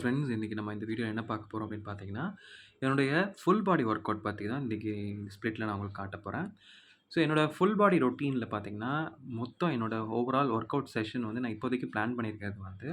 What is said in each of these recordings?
Friends, இன்னைக்கு நம்ம இந்த வீடியோல என்ன பார்க்க போறோம் அப்படின்னு பார்த்தீங்கன்னா, என்னுடைய ஃபுல் பாடி ஒர்க் அவுட் பத்தி தான் இன்னைக்கு ஸ்ப்ளிட்ல நான் உங்களுக்கு காட்டப் போறேன். ஸோ என்னோட ஃபுல் பாடி ரொட்டீன்ல பார்த்தீங்கன்னா, மொத்தம் என்னோட ஓவரால் ஒர்க் அவுட் செஷன் வந்து நான் இப்போதைக்கு பிளான் பண்ணியிருக்கிறது வந்து,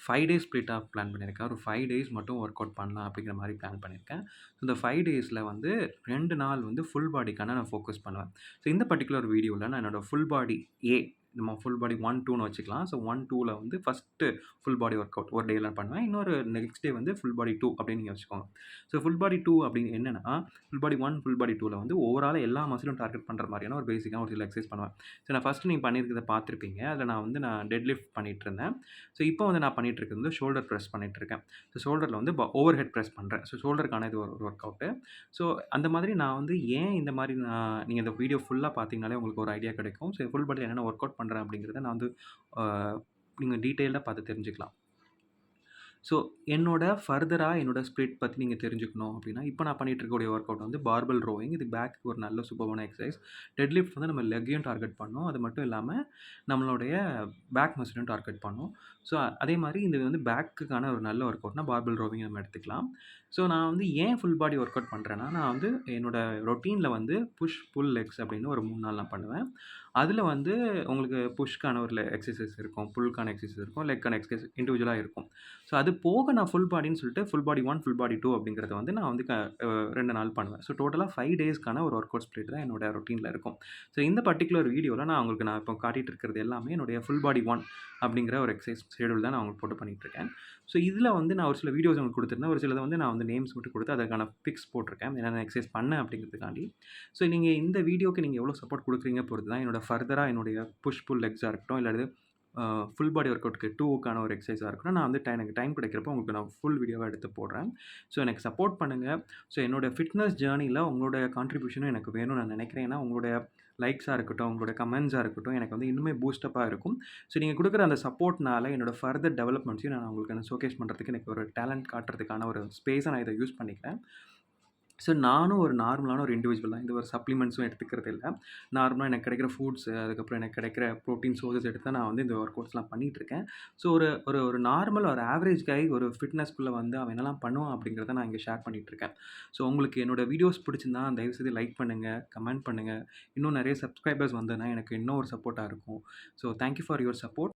5 டேஸ் ஸ்ப்ளிட்டா பிளான் பண்ணியிருக்கேன். ஒரு 5 டேஸ் மட்டும் ஒர்க் அவுட் பண்ணலாம் அப்படிங்கிற மாரி பிளான் பண்ணியிருக்கேன். இந்த 5 டேஸ்ல வந்து 2 நாள் வந்து ஃபுல் பாடிக்கான நான் ஃபோக்கஸ் பண்ணுவேன். ஸோ இந்த பர்ட்டிகுலர் வீடியோல நான் என்னோட ஃபுல் பாடி ஏ நம்ம ஃபுல் பாடி 1, 2ன்னு வச்சுக்கலாம். ஸோ 1, 2ல வந்து first full body work out ஒரு டேல பண்ணுவேன். இன்னொரு நெக்ஸ்ட் டே வந்து ஃபுல் பாடி 2 அப்படின்னு நீங்க வச்சுக்கோங்க. ஸோ ஃபுல் பாடி 2 அப்படின்னு என்னன்னா, ஃபுல் பாடி 1, ஃபுல் பாடி 2ல வந்து ஓவராலா எல்லா மசிலும் டார்கெட் பண்ற மாரியான ஒரு பேசிக்கான ஒரு சில எக்சர்சைஸ் பண்ணுவேன். ஸோ நான் ஃபர்ஸ்ட்டு நீங்க பண்ணியிருக்கிறத பார்த்துருப்பீங்க. அதில நான் டெட் லிஃப்ட் பண்ணிட்டுருந்தேன். ஸோ இப்போ வந்து நான் பண்ணிட்டு இருக்கிறது வந்து ஷோல்டர் பிரஸ் பண்ணிட்டுருக்கேன். ஸோ ஷோல்டர்ல வந்து ஓவர் ஹெட் பிரஸ் பண்றேன். ஸோ ஷோல்டருக்கான இது ஒரு ஒர்க் அவுட்டு. ஸோ அந்த மாதிரி நான் வந்து ஏன் இந்த மாரி நீங்க இந்த வீடியோ ஃபுல்லா பார்த்தீங்கனாலே உங்களுக்கு ஒரு ஐடியா கிடைக்கும். ஸோ ஃபுல் பாடில என்னென்ன ஒர்க் அவுட் பண்றேன் அப்படிங்கிறத நான் வந்து ஆ நீங்க டீட்டெயில்டா பார்த்து தெரிஞ்சுக்கலாம். ஸோ என்னோட ஃபர்தரா என்னோட ஸ்ப்ளிட் பத்தி நீங்க தெரிஞ்சுக்கணும் அப்படின்னா, இப்ப நான் பண்ணிட்டு இருக்கக்கூடிய ஒர்க் அவுட் வந்து பார்பல் ரோவிங். இது பேக்குக்கு ஒரு நல்ல சூப்பர்பான எக்சர்சைஸ். டெட் லிஃப்ட் வந்து நம்ம லெக்கையும் டார்கெட் பண்ணணும். அது மட்டும் இல்லாம நம்மளுடைய பேக் மசிலையும் டார்கெட் பண்ணணும். ஸோ அதே மாரி இது வந்து பேக்குக்கான ஒரு நல்ல ஒர்க் அவுட்னா பார்பல் ரோவிங் நம்ம எடுத்துக்கலாம். ஸோ நான் வந்து ஏன் ஃபுல் பாடி ஒர்க் அவுட் பண்றேன்னா, நான் வந்து என்னோட ரொட்டீன்ல வந்து புஷ், புல், லெக்ஸ் அப்படின்னு ஒரு 3 நாள் நான் பண்ணுவேன். அதுல வந்து உங்களுக்கு புஷ்க்கான ஒரு எக்சர்சைஸ் இருக்கும். புல்க்கான எக்சர்சைஸ் இருக்கும். லெக்கான எக்சர்சைஸ் இண்டிவிஜுவலா இருக்கும். ஸோ அது போக நான் ஃபுல் பாடின்னு சொல்லிட்டு ஃபுல் பாடி 1, ஃபுல் பாடி 2 அப்படிங்கிறத வந்து நான் வந்து 2 நாள் பண்ணுவேன். ஸோ டோட்டலா 5 டேஸ்க்கான ஒரு ஒர்க் அவுட் ஸ்ப்ளிட் தான் என்னோட ரொட்டீன்ல இருக்கும். ஸோ இந்த பர்ட்டிகுலர் வீடியோல நான் இப்போ காட்டிட்டு இருக்கிறது எல்லாமே என்னுடைய ஃபுல் பாடி 1 அப்படிங்கிற ஒரு எக்சர்சைஸ் ஷெட்யூல் தான் நான் உங்களுக்கு போட்டு பண்ணிட்டு இருக்கேன். ஸோ இதில வந்து நான் ஒரு சில வீடியோஸ் உங்களுக்கு குடுத்திருந்தேன். ஒரு சிலத வந்து நான் வந்து நேம்ஸ் மட்டும் குடுத்து அதற்கான பிக்ஸ் போட்டிருக்கேன். என்னென்ன எக்சர்சைஸ் பண்ணேன் அப்படிங்கிறதுக்காண்டி. ஸோ நீங்க இந்த வீடியோக்கு நீங்க எவ்வளோ சப்போர்ட் குடுக்குறீங்க பொறுத்து தான் என்னோட ஃபர்தரா என்னுடைய புஷ், புல் லெக்ஸா இருக்கட்டும், இல்ல ஃபுல் பாடி ஒர்க் அவுட்க்கு 2க்கான ஒரு எக்சர்சைஸா இருக்கட்டும், நான் வந்து எனக்கு டைம் கிடைக்கிறப்போ உங்களுக்கு நான் ஃபுல் வீடியோவா எடுத்து போடுறேன். ஸோ எனக்கு சப்போர்ட் பண்ணுங்க. ஸோ என்னோட ஃபிட்னஸ் ஜர்னில உங்களுடைய கான்ட்ரிபியூஷனும் எனக்கு வேணும்னு நான் நினைக்கிறேன். ஏன்னா உங்களுடைய லைக்ஸா இருக்கட்டும், உங்களுடைய கமெண்ட்ஸா இருக்கட்டும், எனக்கு வந்து இன்னுமே பூஸ்டப்பா இருக்கும். ஸோ நீங்க குடுக்குற அந்த சப்போர்ட்னால என்னோட ஃபர்தர் டெவலப்மெண்ட்ஸையும் நான் உங்களுக்கு ஷோகேஸ் பண்றதுக்கு எனக்கு ஒரு டேலண்ட் காட்டுறதுக்கான ஒரு ஸ்பேஸா நான் இத யூஸ் பண்ணிக்கிறேன். ஸோ நானும் ஒரு நார்மலான ஒரு இண்டிவிஜுவல் தான். எந்த ஒரு சப்ளிமெண்ட்ஸும் எடுத்துக்கிறது இல்ல. நார்மலா எனக்கு கிடைக்கிற ஃபுட்ஸு, அதுக்கப்புறம் எனக்கு கிடைக்கிற புரோட்டீன் சோர்ஸஸ் எடுத்து தான் நான் வந்து இந்த ஒர்க் அவுட்ஸ்லாம் பண்ணிட்டுருக்கேன். ஸோ ஒரு ஒரு ஒரு நார்மல் ஒரு ஆவரேஜ் கை ஒரு ஃபிட்னஸ்க்குள்ள வந்து அவன் என்னலாம் பண்ணுவான் அப்படிங்கிறத நான் இங்க ஷேர் பண்ணிட்டுருக்கேன். ஸோ உங்களுக்கு என்னோட வீடியோஸ் பிடிச்சிருந்தா தயவுசெய்து லைக் பண்ணுங்க, கமெண்ட் பண்ணுங்க. இன்னும் நெறைய சப்ஸ்கிரைபர்ஸ் வந்ததுனா எனக்கு இன்னும் ஒரு சப்போர்ட்டா இருக்கும். So thank you for your support.